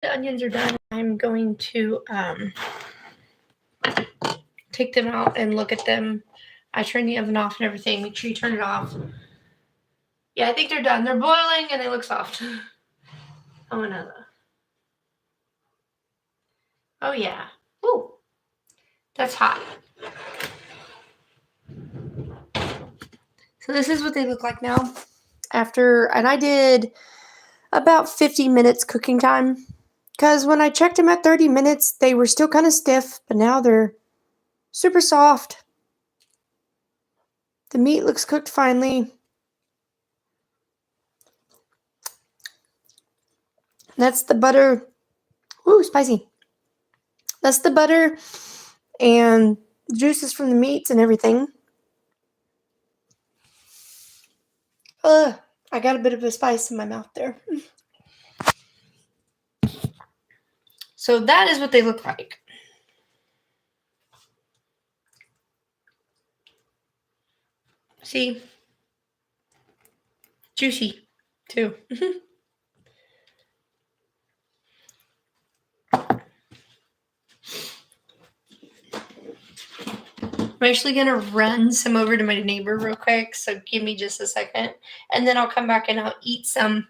The onions are done. I'm going to take them out and look at them. I turned the oven off and everything. Make sure you turn it off. Yeah, I think they're done. They're boiling and they look soft. Oh, another. Oh, yeah. Ooh, that's hot. So this is what they look like now. And I did about 50 minutes cooking time. Because when I checked them at 30 minutes, they were still kind of stiff, but now they're super soft. The meat looks cooked finely. That's the butter. Ooh, spicy. That's the butter and juices from the meats and everything. I got a bit of a spice in my mouth there. So that is what they look like. See? Juicy, too. I'm actually going to run some over to my neighbor real quick, so give me just a second. And then I'll come back and I'll eat some.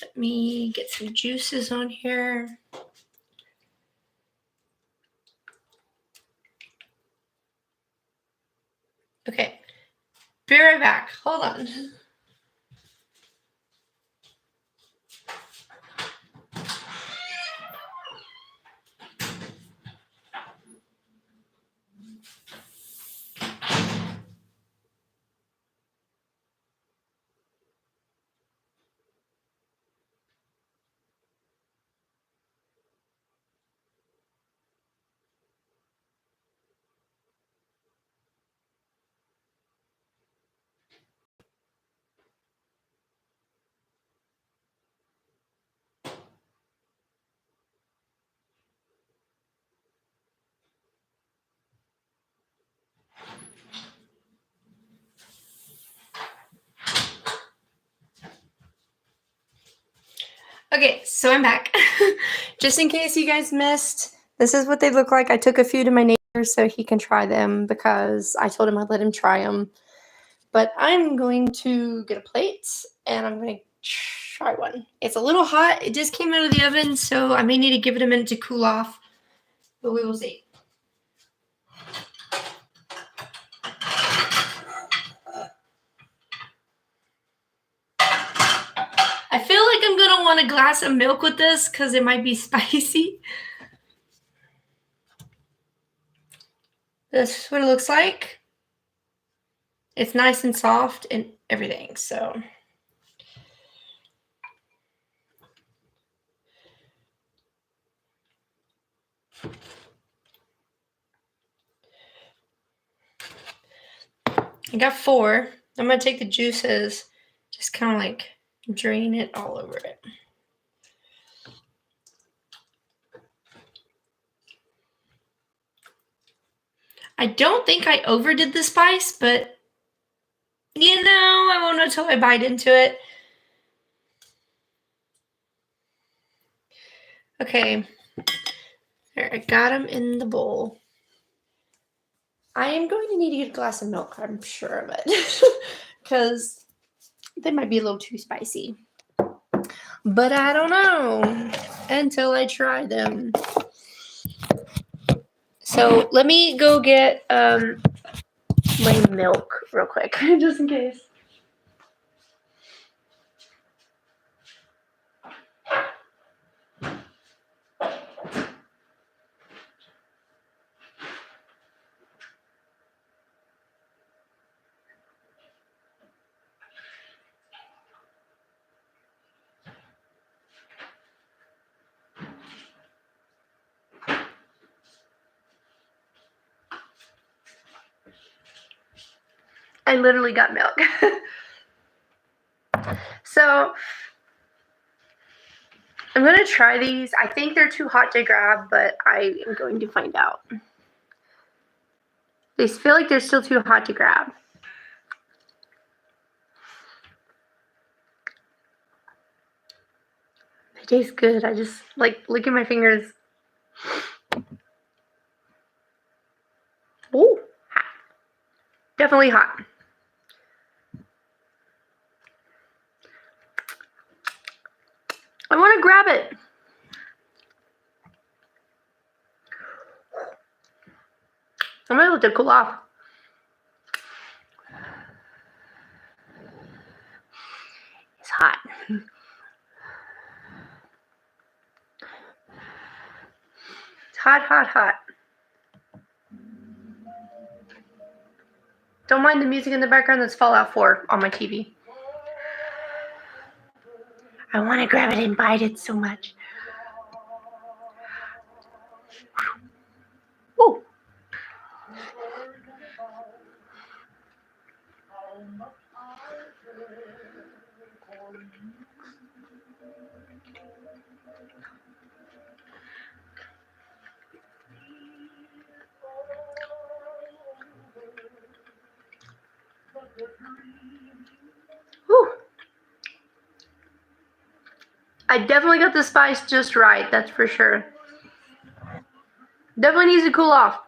Let me get some juices on here. Okay, be right back. Hold on. Okay, so I'm back. Just in case you guys missed, this is what they look like. I took a few to my neighbor so he can try them because I told him I'd let him try them. But I'm going to get a plate and I'm going to try one. It's a little hot. It just came out of the oven, so I may need to give it a minute to cool off. But we will see. I feel like I'm going to want a glass of milk with this because it might be spicy. This is what it looks like. It's nice and soft and everything, so. I got 4. I'm going to take the juices, just kind of like drain it all over it. I don't think I overdid the spice, but you know, I won't know until I bite into it. Okay, there, I got them in the bowl. I am going to need to get a glass of milk, I'm sure of it, because they might be a little too spicy. But I don't know until I try them. So let me go get my milk real quick, just in case. I literally got milk. So I'm going to try these. I think they're too hot to grab, but I am going to find out. They feel like they're still too hot to grab. They taste good. I just, like, look at my fingers. Ooh, hot. Definitely hot. I want to grab it. I'm going to let it cool off. It's hot. It's hot, hot, hot. Don't mind the music in the background. That's Fallout 4 on my TV. I want to grab it and bite it so much. Ooh. Whew. I definitely got the spice just right, that's for sure. Definitely needs to cool off.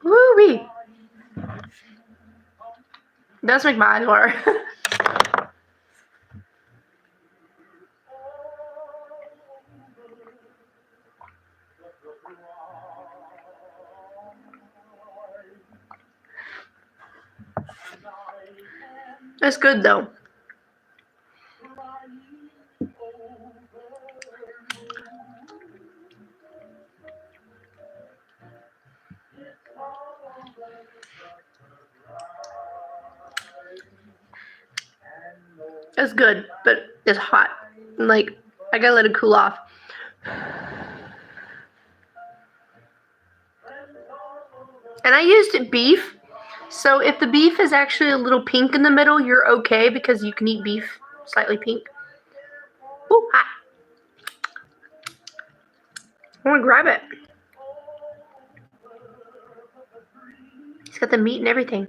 Woo-wee. Does make my eyes water. That's good though. It's good, but it's hot. Like, I gotta let it cool off. And I used beef, so if the beef is actually a little pink in the middle, you're okay because you can eat beef slightly pink. Ooh, hot. I want to grab it. It's got the meat and everything.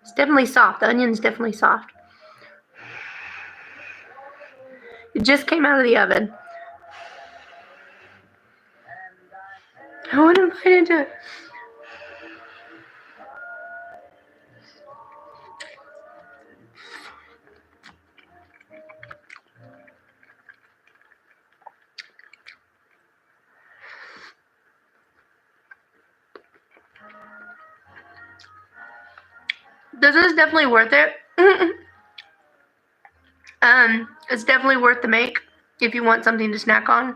It's definitely soft. The onion's definitely soft. It just came out of the oven. I want to bite into it. This is definitely worth it. It's definitely worth the make if you want something to snack on.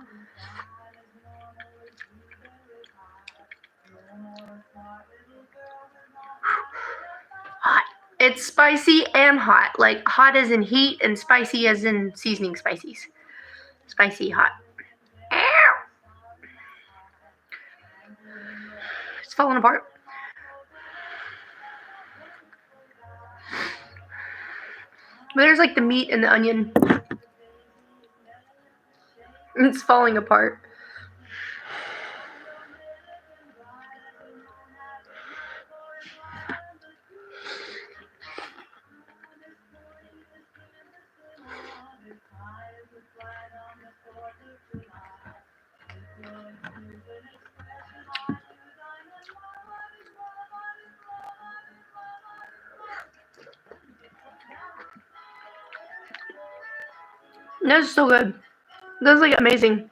Hot. It's spicy and hot. Like hot as in heat and spicy as in seasoning spices. Spicy hot. Ow! It's falling apart. But there's like the meat and the onion. It's falling apart. That's so good. That's like amazing.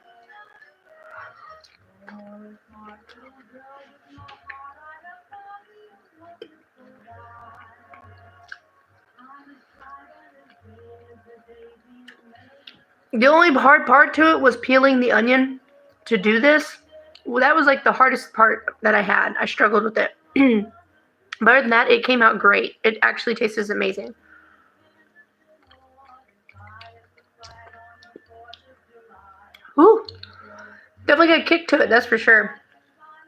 The only hard part to it was peeling the onion to do this. Well, that was like the hardest part that I had. I struggled with it. But other than that, it came out great. It actually tastes amazing. Ooh, definitely got a kick to it, that's for sure.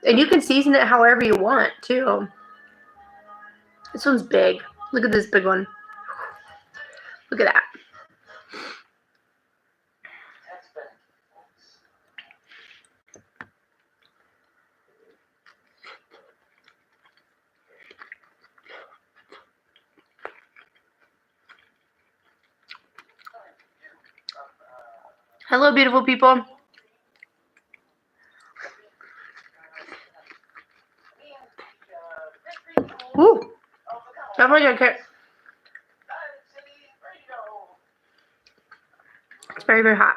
And you can season it however you want, too. This one's big. Look at this big one. Look at that. Hello, beautiful people. Woo. Definitely gonna kick. It's very, very hot.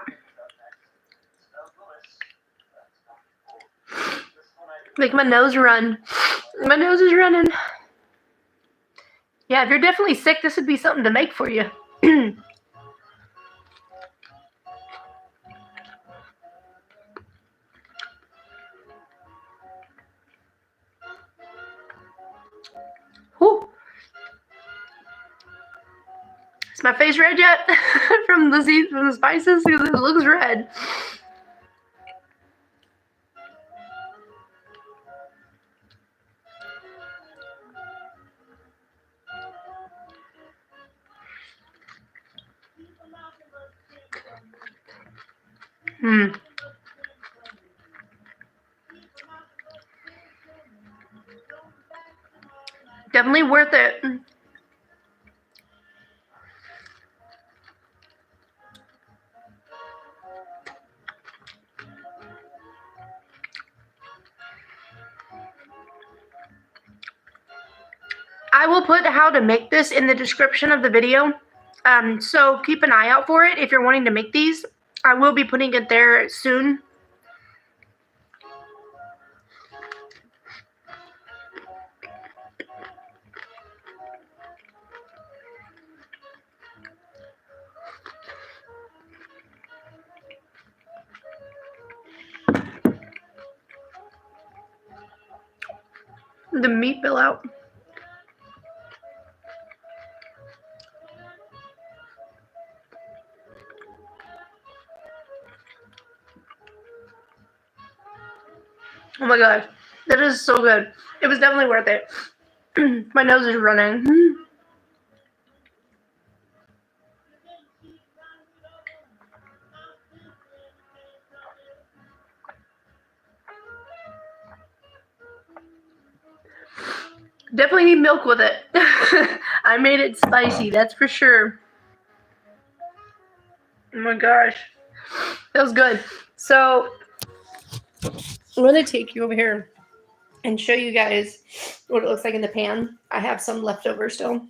Make my nose run. My nose is running. Yeah, if you're definitely sick, this would be something to make for you. Whew. Is my face red yet? from the spices? Because it looks red. Definitely worth it. I will put how to make this in the description of the video. So keep an eye out for it if you're wanting to make these. I will be putting it there soon. The meat fell out. Oh my gosh, that is so good. It was definitely worth it. My nose is running. Definitely need milk with it. I made it spicy, that's for sure. Oh my gosh, that was good. So I'm going to take you over here and show you guys what it looks like in the pan. I have some left over still.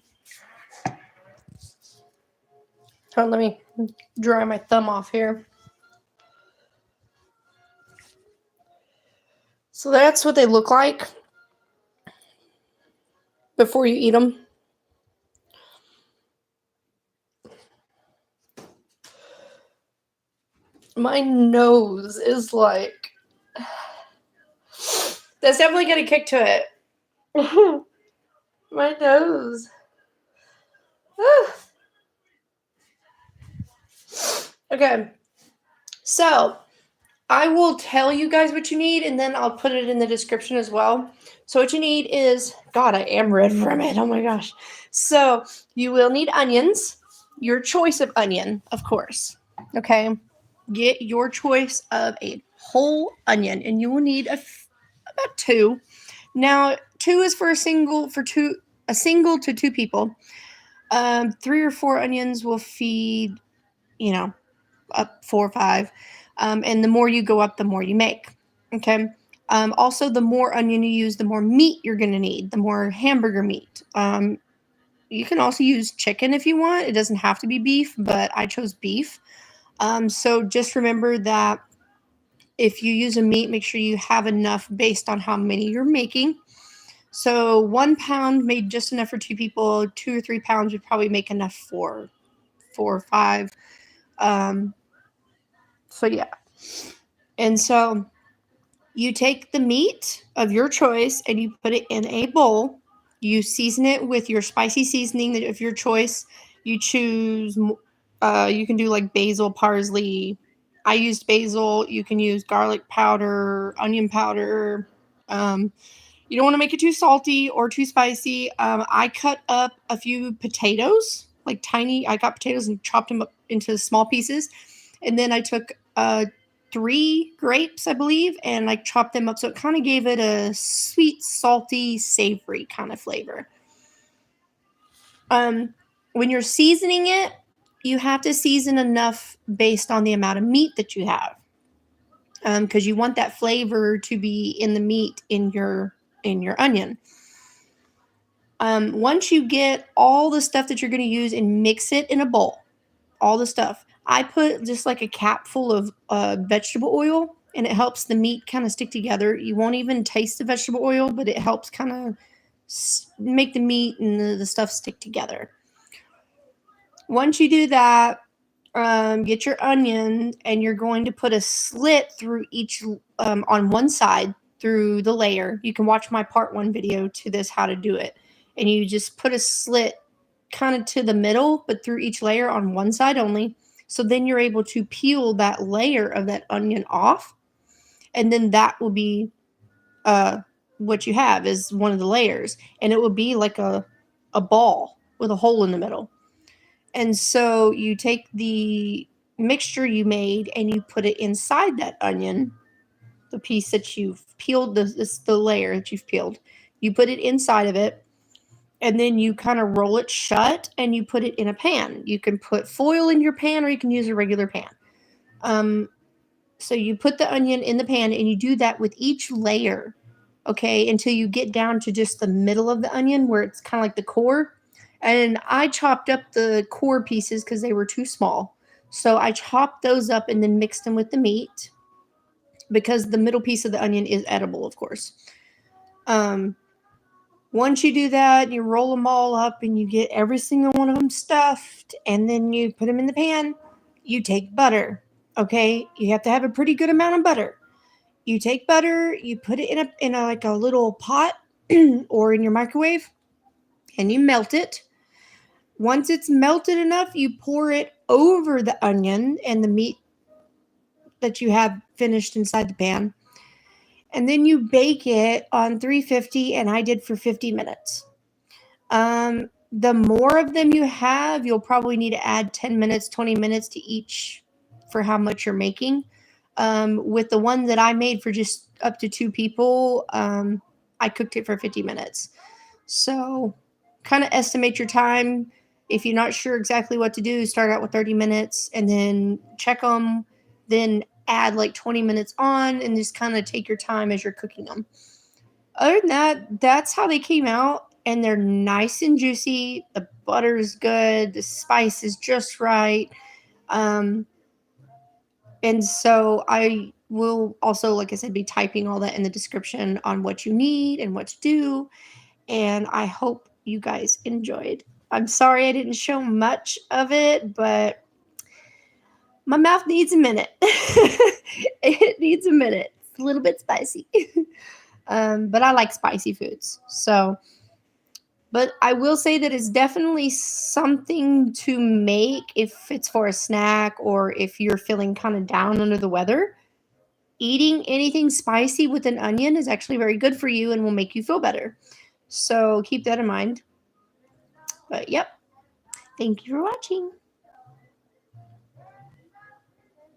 Oh, let me dry my thumb off here. So that's what they look like before you eat them. My nose is like... That's definitely got a kick to it. My nose. Okay. So I will tell you guys what you need, and then I'll put it in the description as well. So what you need is... God, I am red from it. Oh my gosh. So you will need onions. Your choice of onion, of course. Okay. Get your choice of a whole onion, and you will need about 2. Now, 2 is for a single to 2 people. 3 or 4 onions will feed, up 4 or 5. And the more you go up, the more you make. Okay. Also, the more onion you use, the more meat you're going to need, the more hamburger meat. You can also use chicken if you want. It doesn't have to be beef, but I chose beef. So just remember that if you use a meat, make sure you have enough based on how many you're making. So 1 pound made just enough for 2 people. 2 or 3 pounds would probably make enough for 4 or 5. So yeah. And so you take the meat of your choice and you put it in a bowl. You season it with your spicy seasoning of your choice. You choose, you can do like basil, parsley. I used basil. You can use garlic powder, onion powder. You don't want to make it too salty or too spicy. I cut up a few potatoes, like tiny. I got potatoes and chopped them up into small pieces. And then I took 3 grapes, I believe, and I chopped them up. So it kind of gave it a sweet, salty, savory kind of flavor. When you're seasoning it, you have to season enough based on the amount of meat that you have. Because you want that flavor to be in the meat in your onion. Once you get all the stuff that you're going to use and mix it in a bowl, all the stuff, I put just like a cap full of vegetable oil, and it helps the meat kind of stick together. You won't even taste the vegetable oil, but it helps kind of make the meat and the stuff stick together. Once you do that, get your onion, and you're going to put a slit through each on one side through the layer. You can watch my part 1 video to this, how to do it. And you just put a slit kind of to the middle, but through each layer on one side only. So then you're able to peel that layer of that onion off. And then that will be what you have is one of the layers. And it will be like a ball with a hole in the middle. And so you take the mixture you made and you put it inside that onion, the piece that you've peeled, the layer that you've peeled. You put it inside of it, and then you kind of roll it shut and you put it in a pan. You can put foil in your pan, or you can use a regular pan. So you put the onion in the pan, and you do that with each layer, okay, until you get down to just the middle of the onion where it's kind of like the core. And I chopped up the core pieces because they were too small. So I chopped those up and then mixed them with the meat, because the middle piece of the onion is edible, of course. Once you do that, you roll them all up and you get every single one of them stuffed, and then you put them in the pan. You take butter, okay? You have to have a pretty good amount of butter. You take butter, you put it in a like a little pot or in your microwave, and you melt it. Once it's melted enough, you pour it over the onion and the meat that you have finished inside the pan. And then you bake it on 350, and I did for 50 minutes. The more of them you have, you'll probably need to add 10 minutes, 20 minutes to each for how much you're making. With the one that I made for just up to 2 people, I cooked it for 50 minutes. So kind of estimate your time. If you're not sure exactly what to do, start out with 30 minutes and then check them, then add like 20 minutes on, and just kind of take your time as you're cooking them. Other than that, that's how they came out, and they're nice and juicy. The butter is good. The spice is just right. And so I will also, like I said, be typing all that in the description on what you need and what to do. And I hope you guys enjoyed. I'm sorry I didn't show much of it, but my mouth needs a minute. It needs a minute. It's a little bit spicy. But I like spicy foods. So, but I will say that it's definitely something to make if it's for a snack or if you're feeling kind of down under the weather. Eating anything spicy with an onion is actually very good for you and will make you feel better. So keep that in mind. But yep. Thank you for watching.